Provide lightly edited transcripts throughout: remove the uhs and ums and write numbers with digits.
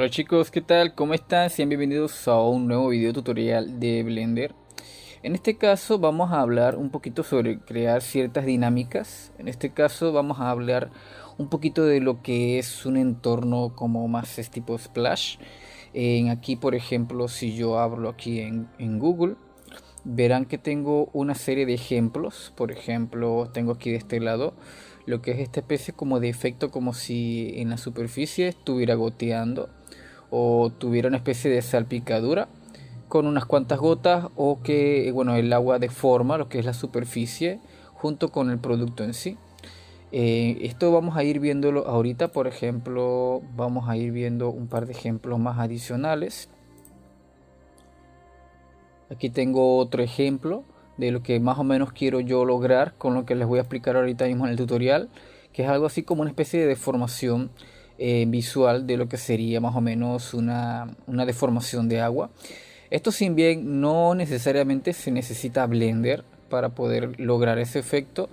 Hola chicos, ¿qué tal? ¿Cómo están? Sean bienvenidos a un nuevo video tutorial de Blender. En este caso vamos a hablar un poquito sobre crear ciertas dinámicas. En este caso vamos a hablar un poquito de lo que es un entorno como más es tipo Splash. Aquí por ejemplo, si yo hablo aquí en Google, verán que tengo una serie de ejemplos. Por ejemplo, tengo aquí de este lado lo que es esta especie como de efecto, como si en la superficie estuviera goteando o tuviera una especie de salpicadura con unas cuantas gotas, o que bueno, el agua deforma lo que es la superficie junto con el producto en sí. Esto vamos a ir viéndolo ahorita. Por ejemplo, vamos a ir viendo un par de ejemplos más adicionales. Aquí tengo otro ejemplo de lo que más o menos quiero yo lograr con lo que les voy a explicar ahorita mismo en el tutorial, que es algo así como una especie de deformación visual de lo que sería más o menos una deformación de agua. Esto, si bien no necesariamente se necesita Blender para poder lograr ese efecto,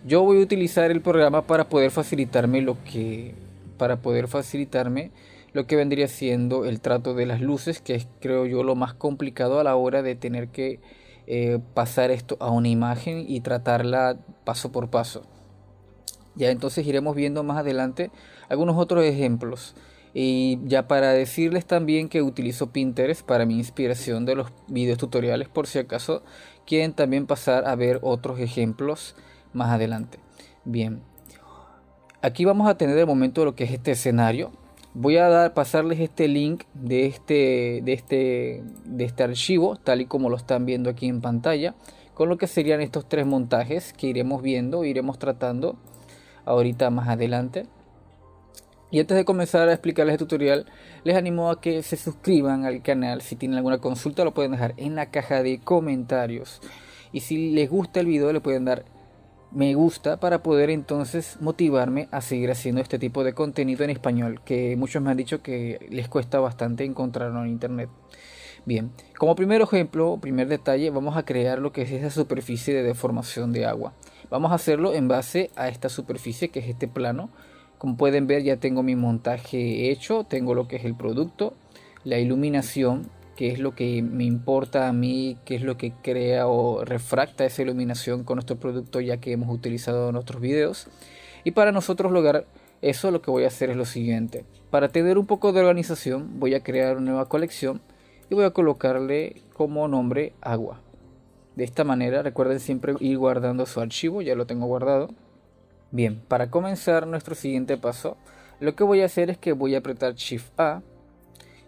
yo voy a utilizar el programa para poder facilitarme lo que vendría siendo el trato de las luces, que es, creo yo, lo más complicado a la hora de tener que pasar esto a una imagen y tratarla paso por paso. Ya entonces iremos viendo más adelante algunos otros ejemplos. Y ya para decirles también que utilizo Pinterest para mi inspiración de los videos tutoriales, por si acaso quieren también pasar a ver otros ejemplos más adelante. Bien, aquí vamos a tener de momento lo que es este escenario. Voy a pasarles este link de este archivo, tal y como lo están viendo aquí en pantalla, con lo que serían estos tres montajes que iremos viendo, iremos tratando ahorita más adelante. Y antes de comenzar a explicarles el tutorial, les animo a que se suscriban al canal. Si tienen alguna consulta lo pueden dejar en la caja de comentarios. Y si les gusta el video le pueden dar me gusta para poder entonces motivarme a seguir haciendo este tipo de contenido en español, que muchos me han dicho que les cuesta bastante encontrarlo en internet. Bien, como primer ejemplo, primer detalle, vamos a crear lo que es esa superficie de deformación de agua. Vamos a hacerlo en base a esta superficie, que es este plano. Como pueden ver, ya tengo mi montaje hecho, tengo lo que es el producto, la iluminación, que es lo que me importa a mí, que es lo que crea o refracta esa iluminación con nuestro producto ya que hemos utilizado en otros videos. Y para nosotros lograr eso, lo que voy a hacer es lo siguiente. Para tener un poco de organización, voy a crear una nueva colección y voy a colocarle como nombre agua. De esta manera, recuerden siempre ir guardando su archivo, ya lo tengo guardado. Bien, para comenzar nuestro siguiente paso, lo que voy a hacer es que voy a apretar Shift A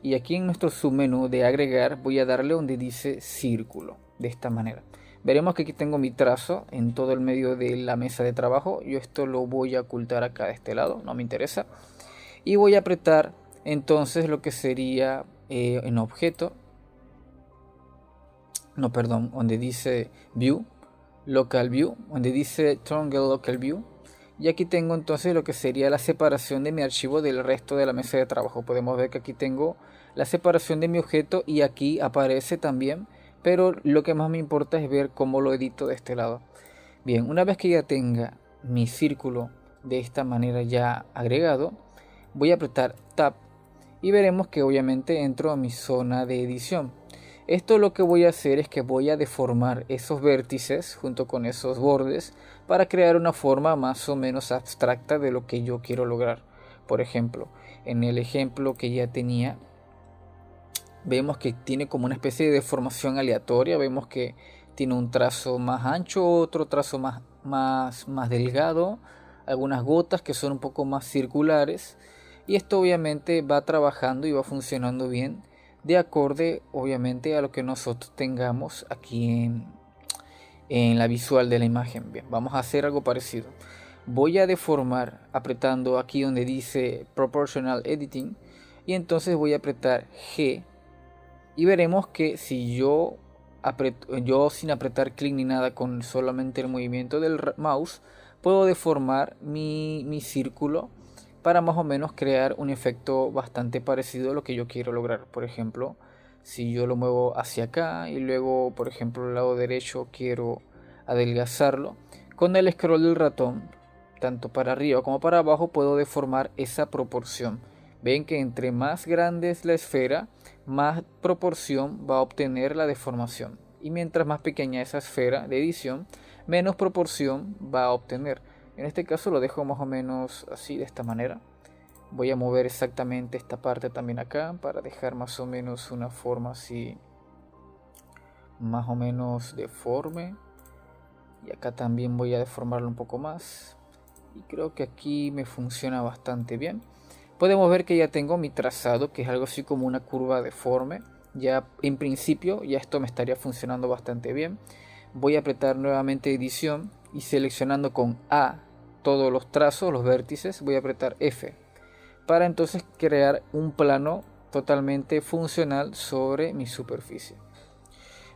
y aquí en nuestro submenú de agregar voy a darle donde dice círculo, de esta manera. Veremos que aquí tengo mi trazo en todo el medio de la mesa de trabajo. Yo esto lo voy a ocultar acá de este lado, no me interesa. Y voy a apretar entonces lo que sería en objeto, no, perdón, donde dice View, Local View, donde dice Triangle Local View. Y aquí tengo entonces lo que sería la separación de mi archivo del resto de la mesa de trabajo. Podemos ver que aquí tengo la separación de mi objeto y aquí aparece también, pero lo que más me importa es ver cómo lo edito de este lado. Bien, una vez que ya tenga mi círculo de esta manera ya agregado, voy a apretar Tab y veremos que obviamente entro a mi zona de edición. Esto lo que voy a hacer es que voy a deformar esos vértices junto con esos bordes para crear una forma más o menos abstracta de lo que yo quiero lograr. Por ejemplo, en el ejemplo que ya tenía, vemos que tiene como una especie de deformación aleatoria. Vemos que tiene un trazo más ancho, otro trazo más delgado, algunas gotas que son un poco más circulares. Y esto obviamente va trabajando y va funcionando bien de acorde obviamente a lo que nosotros tengamos aquí en la visual de la imagen. Bien, vamos a hacer algo parecido. Voy a deformar apretando aquí donde dice Proportional Editing y entonces voy a apretar G y veremos que si yo sin apretar clic ni nada, con solamente el movimiento del mouse, puedo deformar mi círculo para más o menos crear un efecto bastante parecido a lo que yo quiero lograr. Por ejemplo, si yo lo muevo hacia acá y luego, por ejemplo, el lado derecho quiero adelgazarlo, con el scroll del ratón, tanto para arriba como para abajo, puedo deformar esa proporción. Ven que entre más grande es la esfera, más proporción va a obtener la deformación. Y mientras más pequeña esa esfera de edición, menos proporción va a obtener. En este caso lo dejo más o menos así, de esta manera. Voy a mover exactamente esta parte también acá para dejar más o menos una forma así, más o menos deforme. Y acá también voy a deformarlo un poco más. Y creo que aquí me funciona bastante bien. Podemos ver que ya tengo mi trazado, que es algo así como una curva deforme. Ya en principio ya esto me estaría funcionando bastante bien. Voy a apretar nuevamente edición y seleccionando con A todos los trazos, los vértices, voy a apretar F para entonces crear un plano totalmente funcional sobre mi superficie.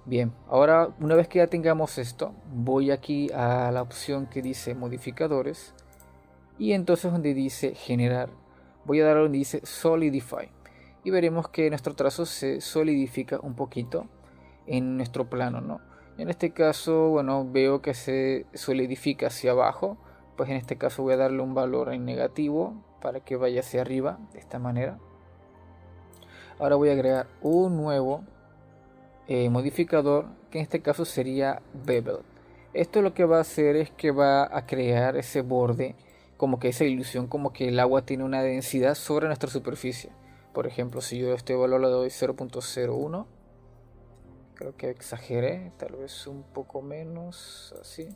Bien, ahora una vez que ya tengamos esto, voy aquí a la opción que dice modificadores y entonces donde dice generar, voy a dar donde dice solidify y veremos que nuestro trazo se solidifica un poquito en nuestro plano, ¿no? En este caso, bueno, veo que se solidifica hacia abajo, pues en este caso voy a darle un valor en negativo para que vaya hacia arriba de esta manera. Ahora voy a agregar un nuevo modificador, que en este caso sería bevel. Esto lo que va a hacer es que va a crear ese borde, como que esa ilusión, como que el agua tiene una densidad sobre nuestra superficie. Por ejemplo, si yo este valor le doy 0.01, creo que exageré, tal vez un poco menos, así,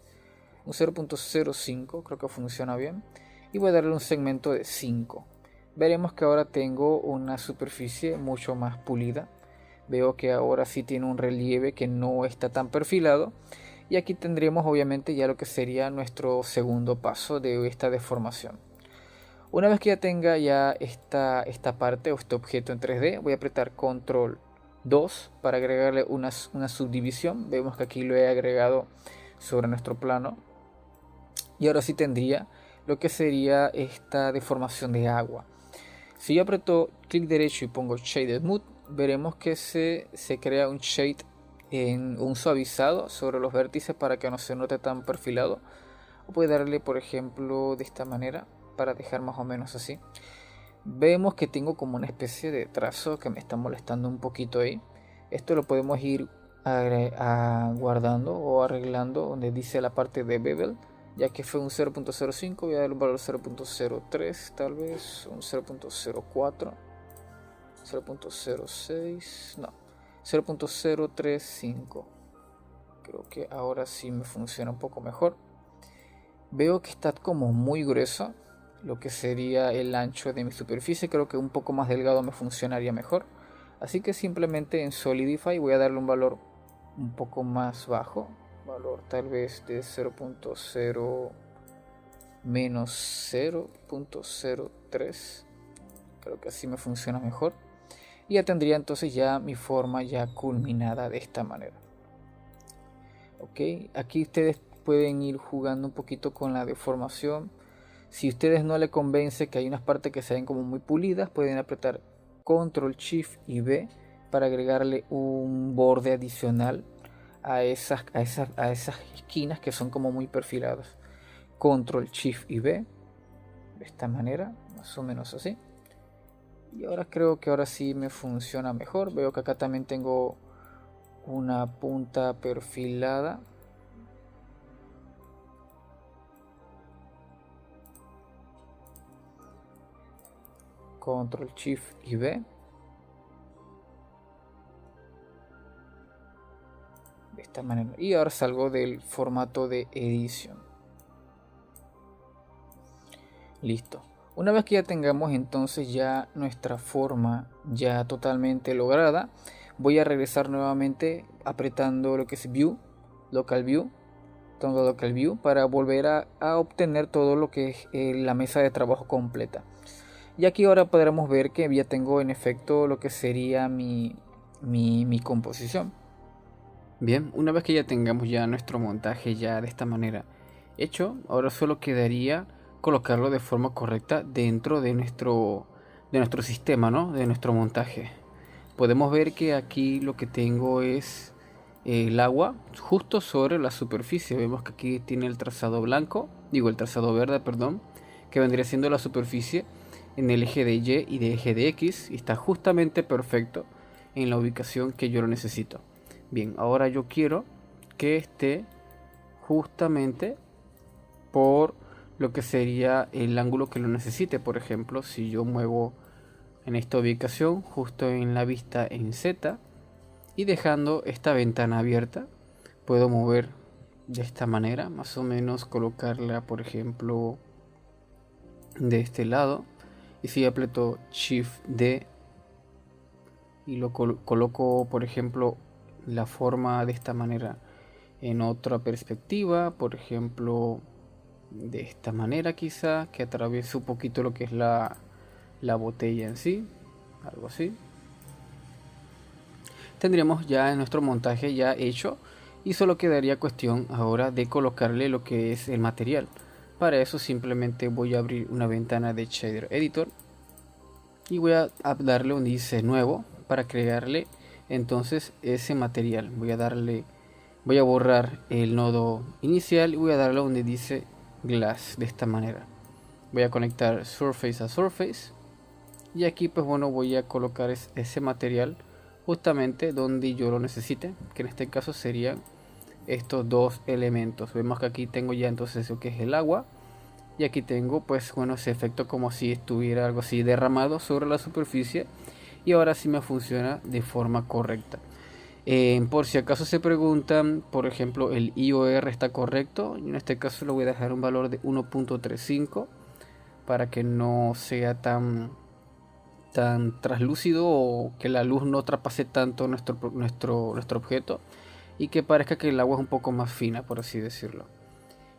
un 0.05, creo que funciona bien, y voy a darle un segmento de 5. Veremos que ahora tengo una superficie mucho más pulida. Veo que ahora sí tiene un relieve que no está tan perfilado. Y aquí tendríamos obviamente ya lo que sería nuestro segundo paso de esta deformación. Una vez que ya tenga ya esta parte o este objeto en 3D, voy a apretar Control 2 para agregarle una subdivisión. Vemos que aquí lo he agregado sobre nuestro plano. Y ahora sí tendría lo que sería esta deformación de agua. Si yo aprieto clic derecho y pongo Shaded Mode, veremos que se crea un shade, en un suavizado sobre los vértices para que no se note tan perfilado. O puede darle, por ejemplo, de esta manera para dejar más o menos así. Vemos que tengo como una especie de trazo que me está molestando un poquito ahí. Esto lo podemos ir guardando o arreglando donde dice la parte de bevel. Ya que fue un 0.05, voy a dar un valor 0.03, tal vez un 0.04, 0.06, no, 0.035. Creo que ahora sí me funciona un poco mejor. Veo que está como muy grueso, lo que sería el ancho de mi superficie. Creo que un poco más delgado me funcionaría mejor. Así que simplemente en Solidify voy a darle un valor un poco más bajo, valor tal vez de 0.0 menos 0.03. Creo que así me funciona mejor. Y ya tendría entonces ya mi forma ya culminada de esta manera. Ok, aquí ustedes pueden ir jugando un poquito con la deformación. Si ustedes no les convence que hay unas partes que se ven como muy pulidas, pueden apretar Control Shift y B para agregarle un borde adicional a esas esquinas que son como muy perfiladas. Control Shift y B de esta manera, más o menos así. Y ahora creo que ahora sí me funciona mejor. Veo que acá también tengo una punta perfilada. Control Shift y B de esta manera. Y ahora salgo del formato de edición. Listo. Una vez que ya tengamos entonces ya nuestra forma ya totalmente lograda, voy a regresar nuevamente apretando lo que es View, Local View, todo Local View para volver a obtener todo lo que es la mesa de trabajo completa. Y aquí ahora podremos ver que ya tengo en efecto lo que sería mi composición. Bien, una vez que ya tengamos ya nuestro montaje ya de esta manera hecho, ahora solo quedaría colocarlo de forma correcta dentro de nuestro sistema, ¿no? De nuestro montaje. Podemos ver que aquí lo que tengo es el agua justo sobre la superficie. Vemos que aquí tiene el trazado blanco, digo el trazado verde, perdón, que vendría siendo la superficie. en el eje de Y y de eje de X, y está justamente perfecto en la ubicación que yo lo necesito. Bien, ahora yo quiero que esté justamente por lo que sería el ángulo que lo necesite. Por ejemplo, si yo muevo en esta ubicación, justo en la vista en Z, y dejando esta ventana abierta, puedo mover de esta manera, más o menos colocarla, por ejemplo, de este lado. Y si aprieto Shift D y lo coloco, por ejemplo, la forma de esta manera en otra perspectiva, por ejemplo, de esta manera quizá, que atraviese un poquito lo que es la botella en sí, algo así. Tendríamos ya nuestro montaje ya hecho y solo quedaría cuestión ahora de colocarle lo que es el material. Para eso simplemente voy a abrir una ventana de Shader Editor y voy a darle un índice nuevo para crearle entonces ese material. Voy a borrar el nodo inicial y voy a darle donde dice Glass de esta manera. Voy a conectar Surface a Surface y aquí pues bueno, voy a colocar ese material justamente donde yo lo necesite, que en este caso serían estos dos elementos. Vemos que aquí tengo ya entonces lo que es el agua y aquí tengo pues bueno ese efecto como si estuviera algo así derramado sobre la superficie, y ahora sí me funciona de forma correcta. Por si acaso se preguntan, por ejemplo, el IOR está correcto, y en este caso le voy a dejar un valor de 1.35 para que no sea tan translúcido o que la luz no traspase tanto nuestro objeto, y que parezca que el agua es un poco más fina, por así decirlo.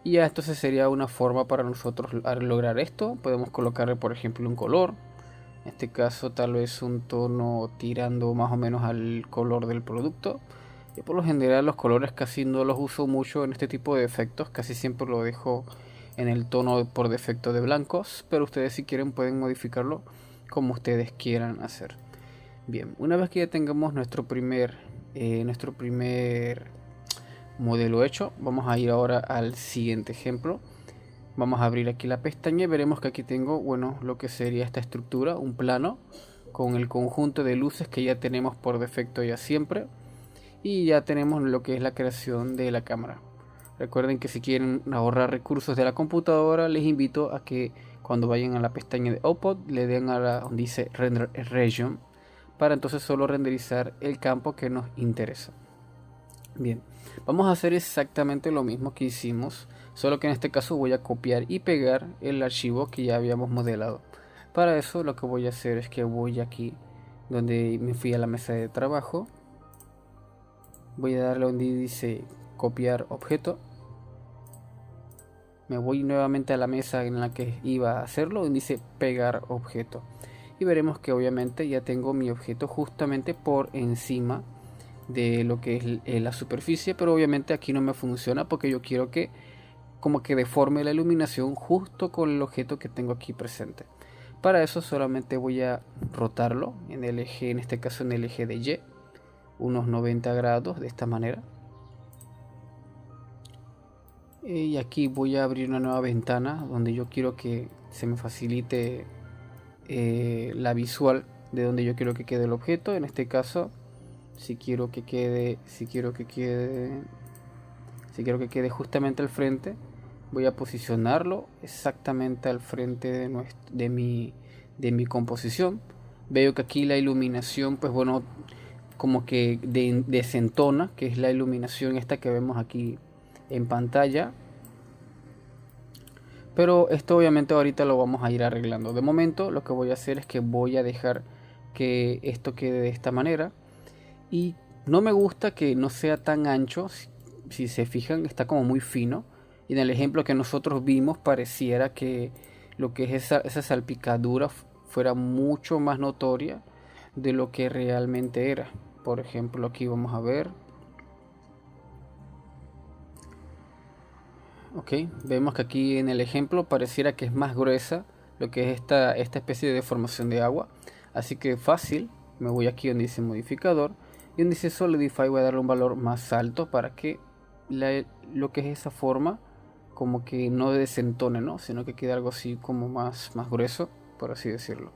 Y ya entonces sería una forma para nosotros lograr esto. Podemos colocarle por ejemplo un color, en este caso tal vez un tono tirando más o menos al color del producto. Y por lo general los colores casi no los uso mucho en este tipo de efectos, casi siempre lo dejo en el tono por defecto de blancos, pero ustedes si quieren pueden modificarlo como ustedes quieran hacer. Bien, una vez que ya tengamos nuestro primer modelo hecho, vamos a ir ahora al siguiente ejemplo. Vamos a abrir aquí la pestaña y veremos que aquí tengo, bueno, lo que sería esta estructura, un plano con el conjunto de luces que ya tenemos por defecto ya siempre, y ya tenemos lo que es la creación de la cámara. Recuerden que si quieren ahorrar recursos de la computadora, les invito a que cuando vayan a la pestaña de Output le den a la donde dice Render Region, para entonces solo renderizar el campo que nos interesa. Bien, vamos a hacer exactamente lo mismo que hicimos, solo que en este caso voy a copiar y pegar el archivo que ya habíamos modelado. Para eso lo que voy a hacer es que voy aquí donde me fui a la mesa de trabajo, voy a darle donde dice copiar objeto, me voy nuevamente a la mesa en la que iba a hacerlo, donde dice pegar objeto, y veremos que obviamente ya tengo mi objeto justamente por encima de lo que es la superficie, pero obviamente aquí no me funciona porque yo quiero que como que deforme la iluminación justo con el objeto que tengo aquí presente. Para eso solamente voy a rotarlo en el eje, en este caso en el eje de Y, unos 90 grados de esta manera. Y aquí voy a abrir una nueva ventana donde yo quiero que se me facilite la visual de donde yo quiero que quede el objeto. En este caso, si quiero que quede justamente al frente, voy a posicionarlo exactamente al frente de mi composición. Veo que aquí la iluminación, pues bueno, como que desentona, que es la iluminación esta que vemos aquí en pantalla. Pero esto obviamente ahorita lo vamos a ir arreglando. De momento lo que voy a hacer es que voy a dejar que esto quede de esta manera. Y no me gusta que no sea tan ancho. Si se fijan, está como muy fino. Y en el ejemplo que nosotros vimos pareciera que lo que es esa salpicadura fuera mucho más notoria de lo que realmente era. Por ejemplo, aquí vamos a ver. Ok, vemos que aquí en el ejemplo pareciera que es más gruesa lo que es esta especie de deformación de agua. Así que fácil, me voy aquí donde dice modificador y donde dice Solidify voy a darle un valor más alto para que lo que es esa forma como que no desentone, ¿no? Sino que quede algo así como más grueso. por así decirlo.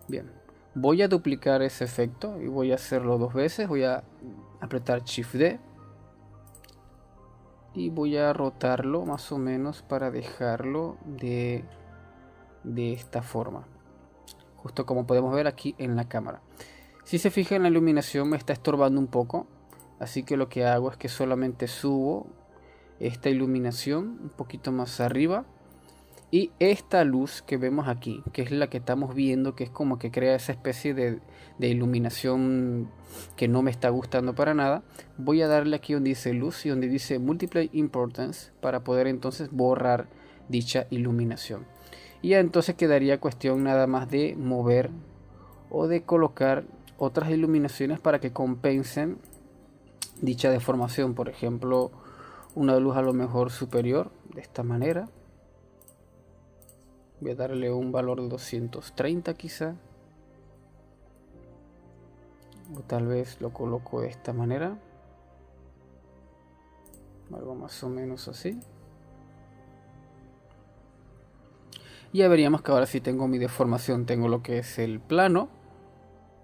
Bien, voy a duplicar ese efecto y voy a hacerlo 2 veces. Voy a apretar Shift D y voy a rotarlo más o menos para dejarlo de esta forma, justo como podemos ver aquí en la cámara. Si se fijan, la iluminación me está estorbando un poco, así que lo que hago es que solamente subo esta iluminación un poquito más arriba, y esta luz que vemos aquí, que es la que estamos viendo, que es como que crea esa especie de iluminación que no me está gustando para nada, voy a darle aquí donde dice luz y donde dice multiply importance para poder entonces borrar dicha iluminación. Y ya entonces quedaría cuestión nada más de mover o de colocar otras iluminaciones para que compensen dicha deformación. Por ejemplo, una luz a lo mejor superior, de esta manera. Voy a darle un valor de 230 quizá. O tal vez lo coloco de esta manera. Algo más o menos así. Ya veríamos que ahora sí tengo mi deformación. Tengo lo que es el plano,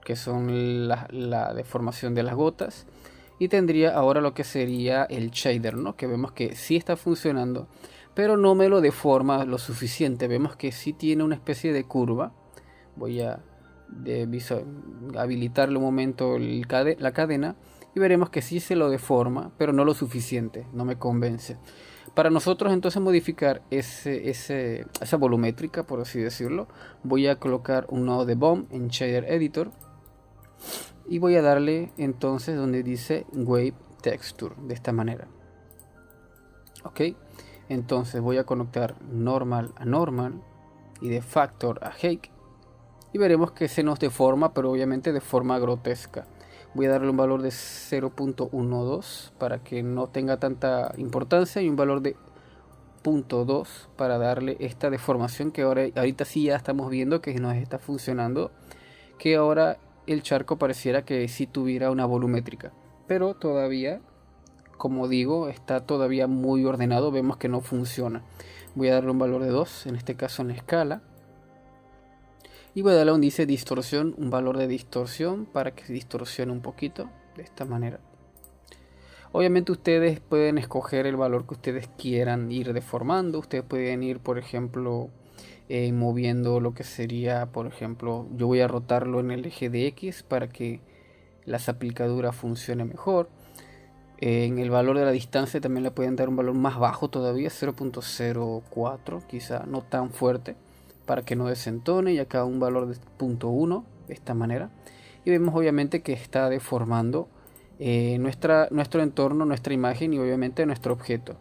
que son la deformación de las gotas. Y tendría ahora lo que sería el shader, ¿no? Que vemos que sí está funcionando, pero no me lo deforma lo suficiente. Vemos que sí tiene una especie de curva. Voy a habilitarle un momento la cadena y veremos que sí se lo deforma, pero no lo suficiente, no me convence. Para nosotros entonces modificar esa volumétrica, por así decirlo, voy a colocar un nodo de BOM en Shader Editor y voy a darle entonces donde dice Wave Texture, de esta manera. Ok, entonces voy a conectar normal a normal y de factor a hake y veremos que se nos deforma, pero obviamente de forma grotesca. Voy a darle un valor de 0.12 para que no tenga tanta importancia y un valor de 0.2 para darle esta deformación que ahorita sí ya estamos viendo que nos está funcionando, que ahora el charco pareciera que sí tuviera una volumétrica, pero todavía, como digo, está todavía muy ordenado. Vemos que no funciona. Voy a darle un valor de 2, en este caso en la escala, y voy a darle donde dice distorsión, un valor de distorsión para que se distorsione un poquito, de esta manera. Obviamente ustedes pueden escoger el valor que ustedes quieran ir deformando. Ustedes pueden ir, por ejemplo, moviendo lo que sería, por ejemplo, yo voy a rotarlo en el eje de X para que la aplicadura funcione mejor. En el valor de la distancia también le pueden dar un valor más bajo todavía, 0.04, quizá no tan fuerte, para que no desentone, y acá un valor de 0.1, de esta manera. Y vemos obviamente que está deformando nuestro entorno, nuestra imagen y obviamente nuestro objeto,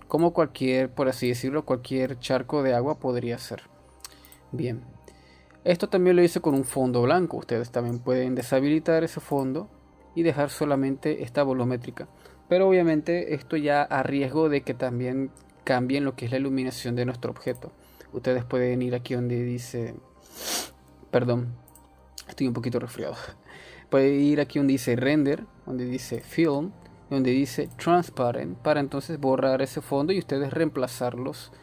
como cualquier, por así decirlo, cualquier charco de agua podría ser. Bien, esto también lo hice con un fondo blanco. Ustedes también pueden deshabilitar ese fondo y dejar solamente esta volumétrica, pero obviamente esto ya a riesgo de que también cambien lo que es la iluminación de nuestro objeto. Ustedes pueden ir aquí donde dice, perdón, estoy un poquito resfriado. Pueden ir aquí donde dice render, donde dice film, donde dice transparent, para entonces borrar ese fondo y ustedes reemplazarlos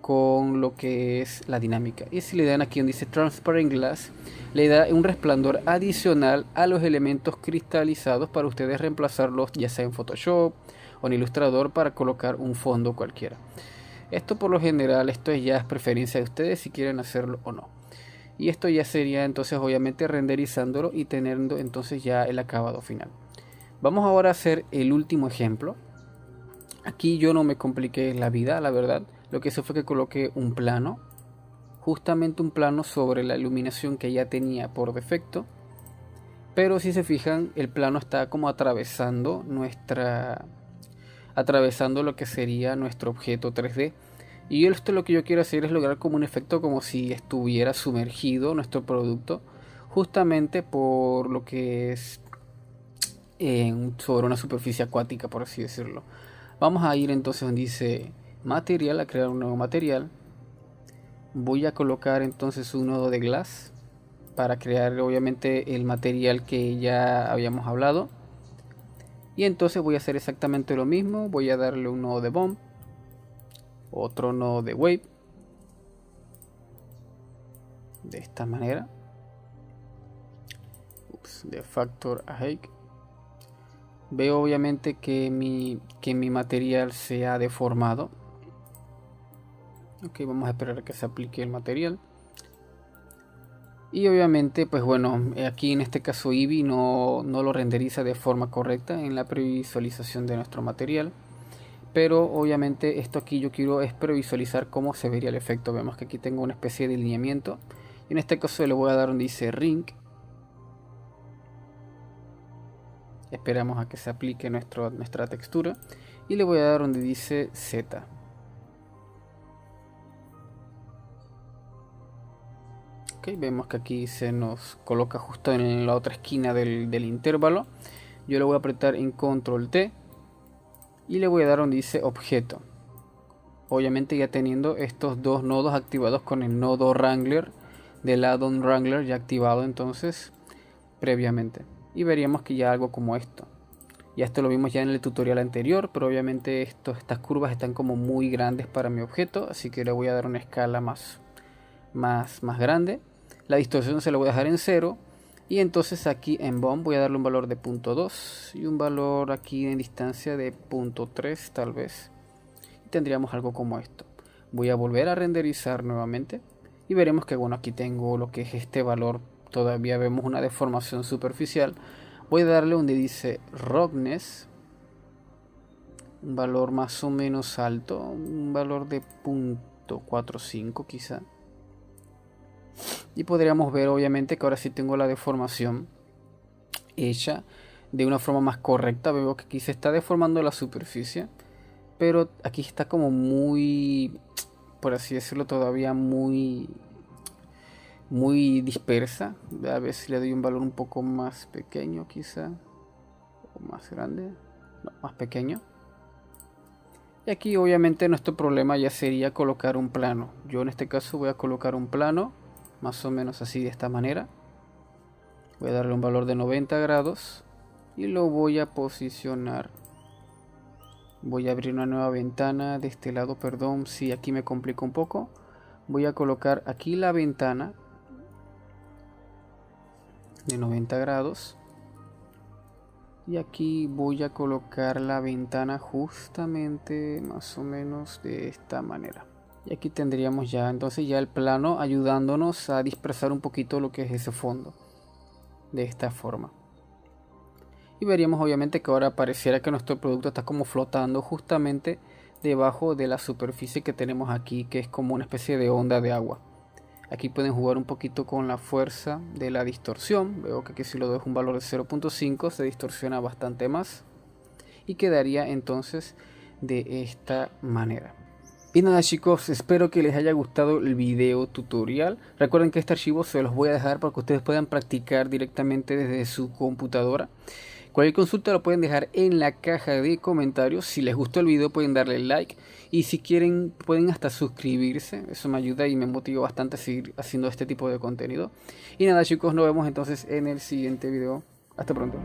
con lo que es la dinámica. Y si le dan aquí donde dice transparent glass, le da un resplandor adicional a los elementos cristalizados para ustedes reemplazarlos ya sea en Photoshop o en Illustrator para colocar un fondo cualquiera. Esto por lo general, esto ya es preferencia de ustedes si quieren hacerlo o no. Y esto ya sería entonces obviamente renderizándolo y teniendo entonces ya el acabado final. Vamos ahora a hacer el último ejemplo. Aquí yo no me compliqué la vida, la verdad. Lo que hice fue que coloqué un plano, justamente un plano sobre la iluminación que ya tenía por defecto. Pero si se fijan, el plano está como atravesando lo que sería nuestro objeto 3D. Y esto lo que yo quiero hacer es lograr como un efecto como si estuviera sumergido nuestro producto, justamente por lo que es sobre una superficie acuática, por así decirlo. Vamos a ir entonces donde dice material, a crear un nuevo material. Voy a colocar entonces un nodo de glass para crear obviamente el material que ya habíamos hablado. Y entonces voy a hacer exactamente lo mismo. Voy a darle un nodo de bomb, otro nodo de wave, de esta manera. De factor height. Veo obviamente que mi material se ha deformado. Ok, vamos a esperar a que se aplique el material. Y obviamente, pues bueno, aquí en este caso Eevee no lo renderiza de forma correcta en la previsualización de nuestro material. Pero obviamente esto aquí yo quiero es previsualizar cómo se vería el efecto. Vemos que aquí tengo una especie de lineamiento. Y en este caso le voy a dar donde dice ring. Esperamos a que se aplique nuestra textura. Y le voy a dar donde dice Z. Ok, vemos que aquí se nos coloca justo en la otra esquina del intervalo. Yo le voy a apretar en control T. Y le voy a dar donde dice objeto. Obviamente ya teniendo estos dos nodos activados con el nodo Wrangler del addon Wrangler ya activado entonces previamente. Y veríamos que ya algo como esto. Ya esto lo vimos ya en el tutorial anterior, pero obviamente estas curvas están como muy grandes para mi objeto, así que le voy a dar una escala más grande. La distorsión se la voy a dejar en 0. Y entonces aquí en BOM voy a darle un valor de 0.2 y un valor aquí en distancia de 0.3 tal vez. Y tendríamos algo como esto. Voy a volver a renderizar nuevamente y veremos que bueno, aquí tengo lo que es este valor. Todavía vemos una deformación superficial. Voy a darle donde dice roughness, un valor más o menos alto, un valor de 0.45 quizá. Y podríamos ver obviamente que ahora sí tengo la deformación hecha de una forma más correcta. Veo que aquí se está deformando la superficie, pero aquí está como muy, por así decirlo, todavía muy dispersa. A ver si le doy un valor un poco más pequeño quizá, o más grande, no, más pequeño. Y aquí obviamente nuestro problema ya sería colocar un plano. Yo en este caso voy a colocar un plano más o menos así, de esta manera. Voy a darle un valor de 90 grados y lo voy a posicionar. Voy a abrir una nueva ventana de este lado, perdón si aquí me complico un poco. Voy a colocar aquí la ventana de 90 grados y aquí voy a colocar la ventana justamente más o menos de esta manera. Y aquí tendríamos ya entonces ya el plano ayudándonos a dispersar un poquito lo que es ese fondo de esta forma. Y veríamos obviamente que ahora pareciera que nuestro producto está como flotando justamente debajo de la superficie que tenemos aquí, que es como una especie de onda de agua. Aquí pueden jugar un poquito con la fuerza de la distorsión. Veo que aquí si lo dejo un valor de 0.5 se distorsiona bastante más. Y quedaría entonces de esta manera. Y nada chicos, espero que les haya gustado el video tutorial. Recuerden que este archivo se los voy a dejar para que ustedes puedan practicar directamente desde su computadora. Cualquier consulta lo pueden dejar en la caja de comentarios. Si les gustó el video pueden darle like. Y si quieren pueden hasta suscribirse. Eso me ayuda y me motiva bastante a seguir haciendo este tipo de contenido. Y nada chicos, nos vemos entonces en el siguiente video. Hasta pronto.